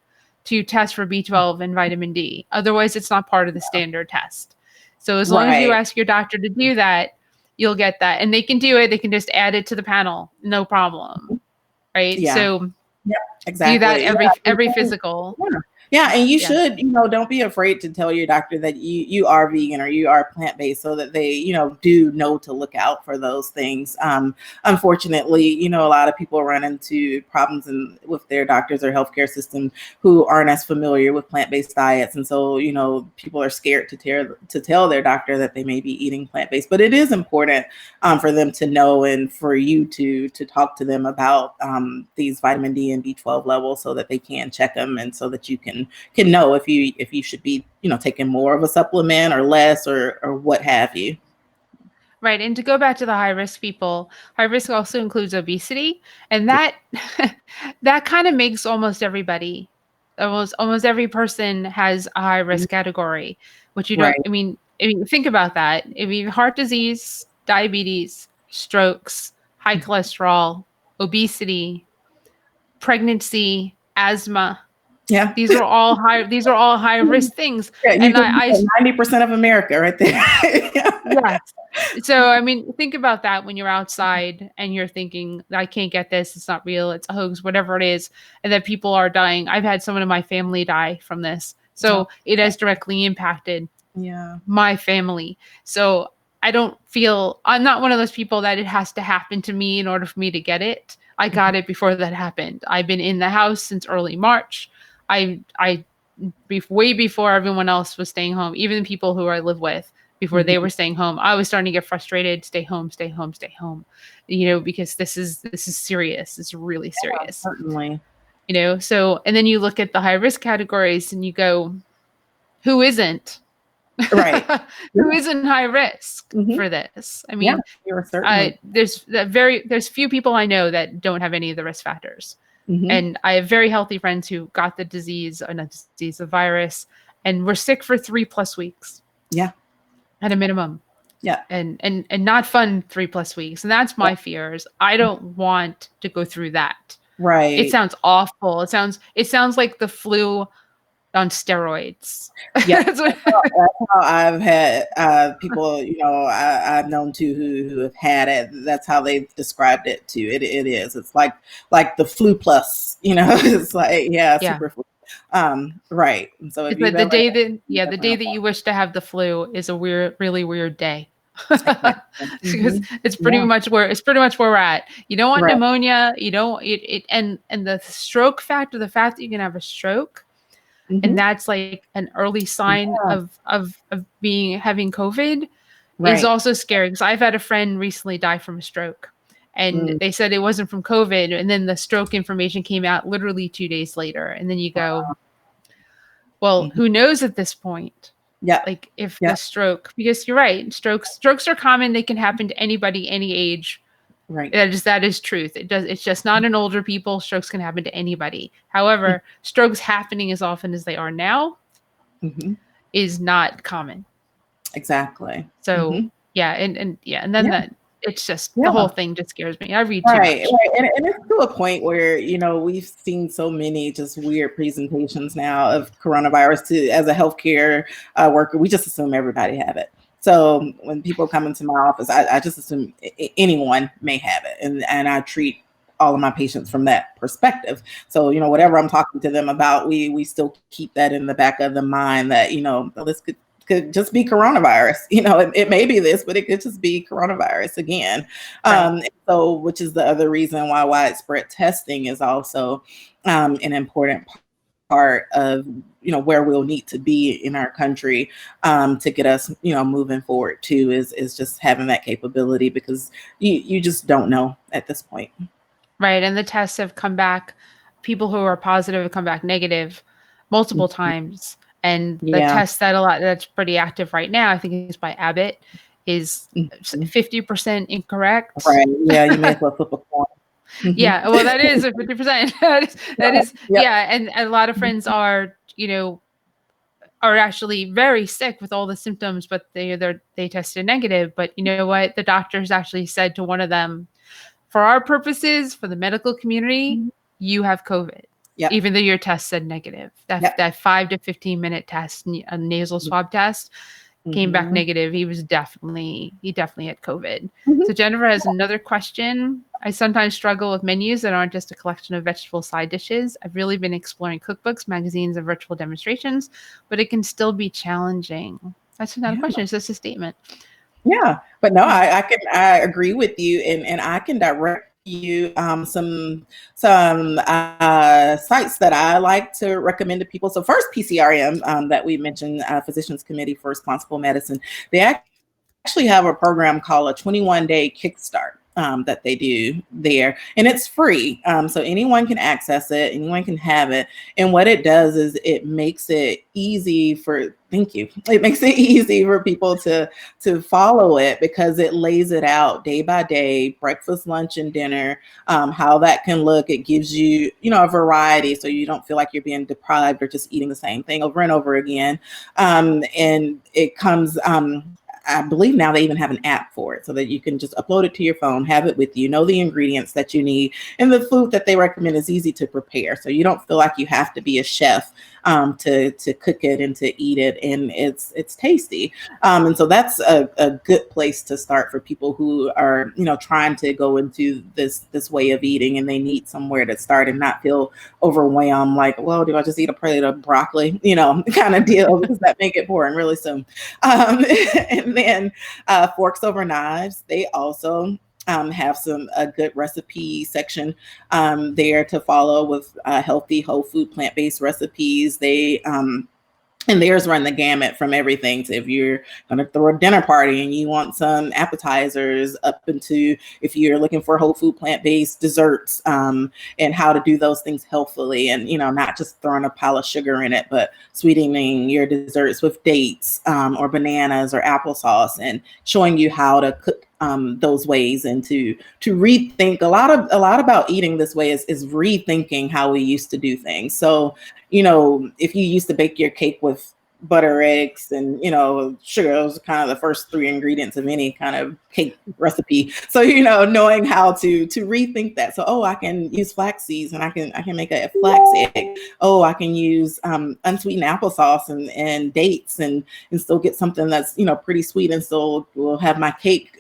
to test for B12 and vitamin D. Otherwise, it's not part of the standard test. So as long as you ask your doctor to do that, you'll get that. And they can do it. They can just add it to the panel. No problem. Right? Yeah. So exactly. do that every physical. Yeah, and you should, don't be afraid to tell your doctor that you are vegan or you are plant-based, so that they, do know to look out for those things. Unfortunately, a lot of people run into problems with their doctors or healthcare system who aren't as familiar with plant-based diets. And so, people are scared to tell their doctor that they may be eating plant-based. But it is important for them to know, and for you to talk to them about these vitamin D and B12 levels, so that they can check them, and so that you can know if you should be taking more of a supplement or less, or what have you. Right. And to go back to the high risk people, high risk also includes obesity, and that that kind of makes almost everybody, almost every person has a high risk category, which you don't. I mean, think about that. I mean, heart disease, diabetes, strokes, high cholesterol, obesity, pregnancy, asthma. Yeah, these are all high risk things. Yeah, and I 90% of America right there. Yeah. So I mean, think about that when you're outside and you're thinking, I can't get this, it's not real, it's a hoax, whatever it is, and that people are dying. I've had someone in my family die from this. So it has directly impacted my family. So I'm not one of those people that it has to happen to me in order for me to get it. I got it before that happened. I've been in the house since early March. Way before everyone else was staying home, even the people who I live with, before they were staying home, I was starting to get frustrated. Stay home, because this is serious. It's really serious. Certainly. So, and then you look at the high risk categories and you go, who isn't? Right. Who isn't high risk for this? I mean, there's few people I know that don't have any of the risk factors. And I have very healthy friends who got the disease, or not disease, the virus, and we're sick for 3+ weeks. Yeah. At a minimum. Yeah. And not fun 3+ weeks. And that's my fears. I don't want to go through that. Right. It sounds awful. It sounds like the flu on steroids. Yeah, that's how I've had people, I've known too who have had it. That's how they've described it too. It is. It's like the flu plus, it's like, super flu. Right. And so if the day that you wish to have the flu is a really weird day. Because it's pretty much where we're at. You don't want pneumonia. You don't and the stroke factor, the fact that you can have a stroke, and that's like an early sign of having COVID is also scary. Because I've had a friend recently die from a stroke, and they said it wasn't from COVID, and then the stroke information came out literally 2 days later, and then you go, well, who knows at this point? Yeah. Like if the stroke, because you're right, strokes are common. They can happen to anybody, any age. Right. That is truth. It's just not in older people. Strokes can happen to anybody. However, strokes happening as often as they are now is not common. Exactly. So and then that it's just the whole thing just scares me. I read too much. Right. And it's to a point where, we've seen so many just weird presentations now of coronavirus as a healthcare worker, we just assume everybody have it. So when people come into my office, I just assume anyone may have it. And I treat all of my patients from that perspective. So, whatever I'm talking to them about, we still keep that in the back of the mind that, this could just be coronavirus. It may be this, but it could just be coronavirus again. So, which is the other reason why widespread testing is also an important part of, where we'll need to be in our country to get us, moving forward too, is just having that capability, because you just don't know at this point. Right. And the tests have come back. People who are positive have come back negative multiple times. And the test that's pretty active right now, I think it's by Abbott, is 50% incorrect. Right. Yeah, you may as well flip a coin. Yeah, well, that is a 50%. that is and a lot of friends are actually very sick with all the symptoms, but they tested negative. But you know what? The doctors actually said to one of them, for our purposes, for the medical community, you have COVID. Even though your test said negative. That 5 to 15 minute test, a nasal swab test, came back negative. He definitely had COVID. So Jennifer has another question. I sometimes struggle with menus that aren't just a collection of vegetable side dishes. I've really been exploring cookbooks, magazines, and virtual demonstrations, but it can still be challenging. That's not a question. It's just a statement. Yeah, but no, I agree with you, and I can direct you some sites that I like to recommend to people. So first, PCRM that we mentioned, Physicians Committee for Responsible Medicine, they actually have a program called a 21-day Kickstart that they do there, and it's free. So anyone can access it, anyone can have it. And what it does is it makes it easy for people to follow it, because it lays it out day by day, breakfast, lunch, and dinner, how that can look. It gives you, a variety, so you don't feel like you're being deprived or just eating the same thing over and over again. And it comes, I believe now they even have an app for it, so that you can just upload it to your phone, have it with you, know the ingredients that you need, and the food that they recommend is easy to prepare. So you don't feel like you have to be a chef to cook it and to eat it, and it's tasty. And so that's a good place to start for people who are, trying to go into this way of eating, and they need somewhere to start and not feel overwhelmed, like, well, do I just eat a plate of broccoli, kind of deal, because that may get boring really soon. And then Forks Over Knives, they also have a good recipe section there to follow with healthy, whole food, plant-based recipes. And theirs run the gamut from everything to if you're going to throw a dinner party and you want some appetizers, up into if you're looking for whole food, plant-based desserts, and how to do those things healthfully, and not just throwing a pile of sugar in it, but sweetening your desserts with dates or bananas or applesauce, and showing you how to cook those ways, and to rethink a lot about eating this way is rethinking how we used to do things. So if you used to bake your cake with butter, eggs, and sugar. Those are kind of the first three ingredients of any kind of cake recipe. So knowing how to rethink that. So I can use flax seeds, and I can make a flax egg. I can use unsweetened applesauce and dates, and still get something that's pretty sweet, and still will have my cake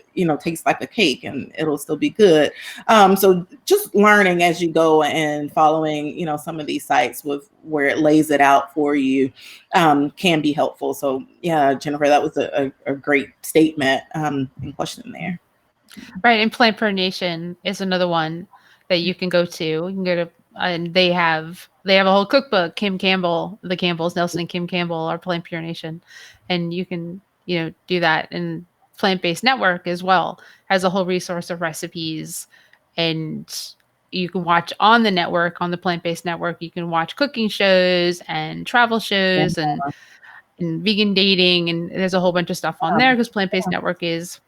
taste like a cake, and it'll still be good. So just learning as you go and following some of these sites with where it lays it out for you can be helpful. So yeah, Jennifer, that was a great statement and question there. Right, and Plant-Power Nation is another one that you can go to. You can go to, and they have a whole cookbook. Kim Campbell, the Campbells, Nelson and Kim Campbell are Plant-Power Nation, and you can do that. And Plant-Based Network as well has a whole resource of recipes, and you can watch on the network, on the Plant-Based Network. You can watch cooking shows and travel shows and vegan dating, and there's a whole bunch of stuff on there because Plant-Based Network is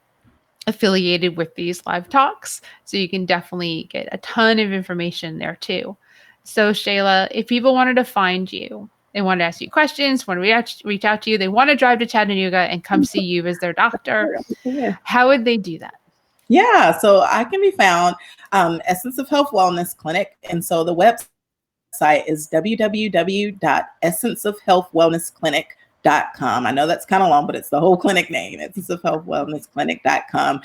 affiliated with these live talks. So you can definitely get a ton of information there too. So Shayla, if people wanted to find you, they want to ask you questions, want to reach out to you, they want to drive to Chattanooga and come see you as their doctor, how would they do that? Yeah, so I can be found Essence of Health Wellness Clinic. And so the website is www.essenceofhealthwellnessclinic.com. I know that's kind of long, but it's the whole clinic name, essenceofhealthwellnessclinic.com.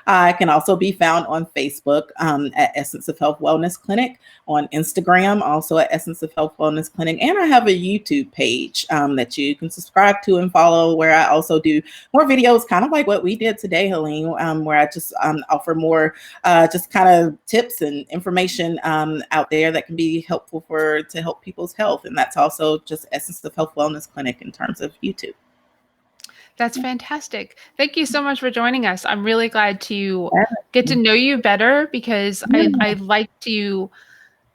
I can also be found on Facebook at Essence of Health Wellness Clinic, on Instagram also at Essence of Health Wellness Clinic, and I have a YouTube page that you can subscribe to and follow, where I also do more videos, kind of like what we did today, Helene, where I just offer more just kind of tips and information out there that can be helpful to help people's health, and that's also just Essence of Health Wellness Clinic in terms of YouTube. That's fantastic. Thank you so much for joining us. I'm really glad to get to know you better, because I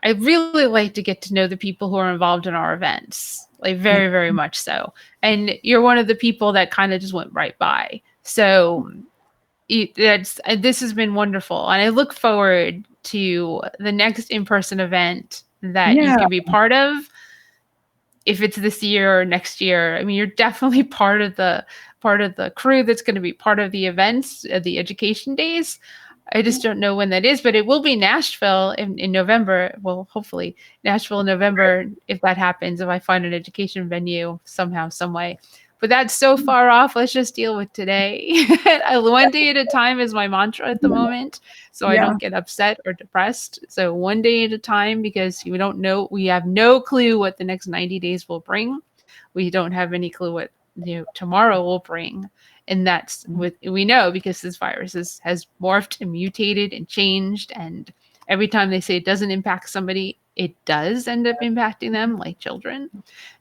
really like to get to know the people who are involved in our events, like very, very much so. And you're one of the people that kind of just went right by. So this has been wonderful. And I look forward to the next in-person event that you can be part of. If it's this year or next year, I mean, you're definitely part of the crew that's going to be part of the events, the education days. I just don't know when that is, but it will be Nashville in November. Well, hopefully Nashville in November, if that happens, if I find an education venue somehow, some way. But that's so far off. Let's just deal with today. One day at a time is my mantra at the moment, so I don't get upset or depressed. So one day at a time, because we don't know, we have no clue what the next 90 days will bring. We don't have any clue what tomorrow will bring. And that's what we know, because this virus has morphed and mutated and changed. And every time they say it doesn't impact somebody, it does end up impacting them, like children.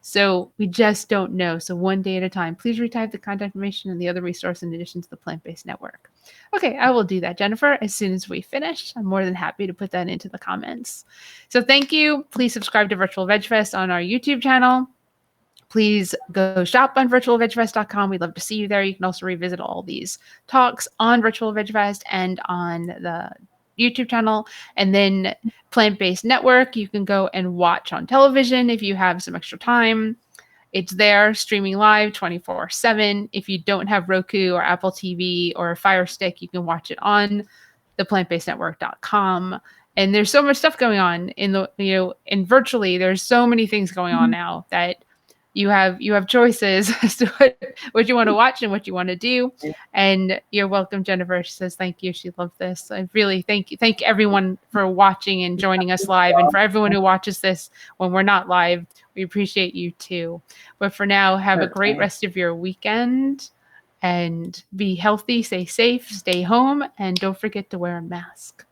So we just don't know. So one day at a time. Please retype the contact information and the other resource in addition to the Plant-Based Network. Okay, I will do that, Jennifer, as soon as we finish. I'm more than happy to put that into the comments. So thank you. Please subscribe to Virtual Veg Fest on our YouTube channel. Please go shop on virtualvegfest.com. We'd love to see you there. You can also revisit all these talks on Virtual Veg Fest and on the YouTube channel. And then Plant-Based Network, you can go and watch on television if you have some extra time. It's there streaming live 24/7. If you don't have Roku or Apple TV or a Fire Stick, you can watch it on the plantbasednetwork.com. And there's so much stuff going on in virtually, there's so many things going on now that you have choices as to what you want to watch and what you want to do. And you're welcome, Jennifer. She says, thank you. She loved this. I really thank everyone for watching and joining us live. And for everyone who watches this when we're not live, we appreciate you too. But for now, have a great rest of your weekend and be healthy, stay safe, stay home, and don't forget to wear a mask.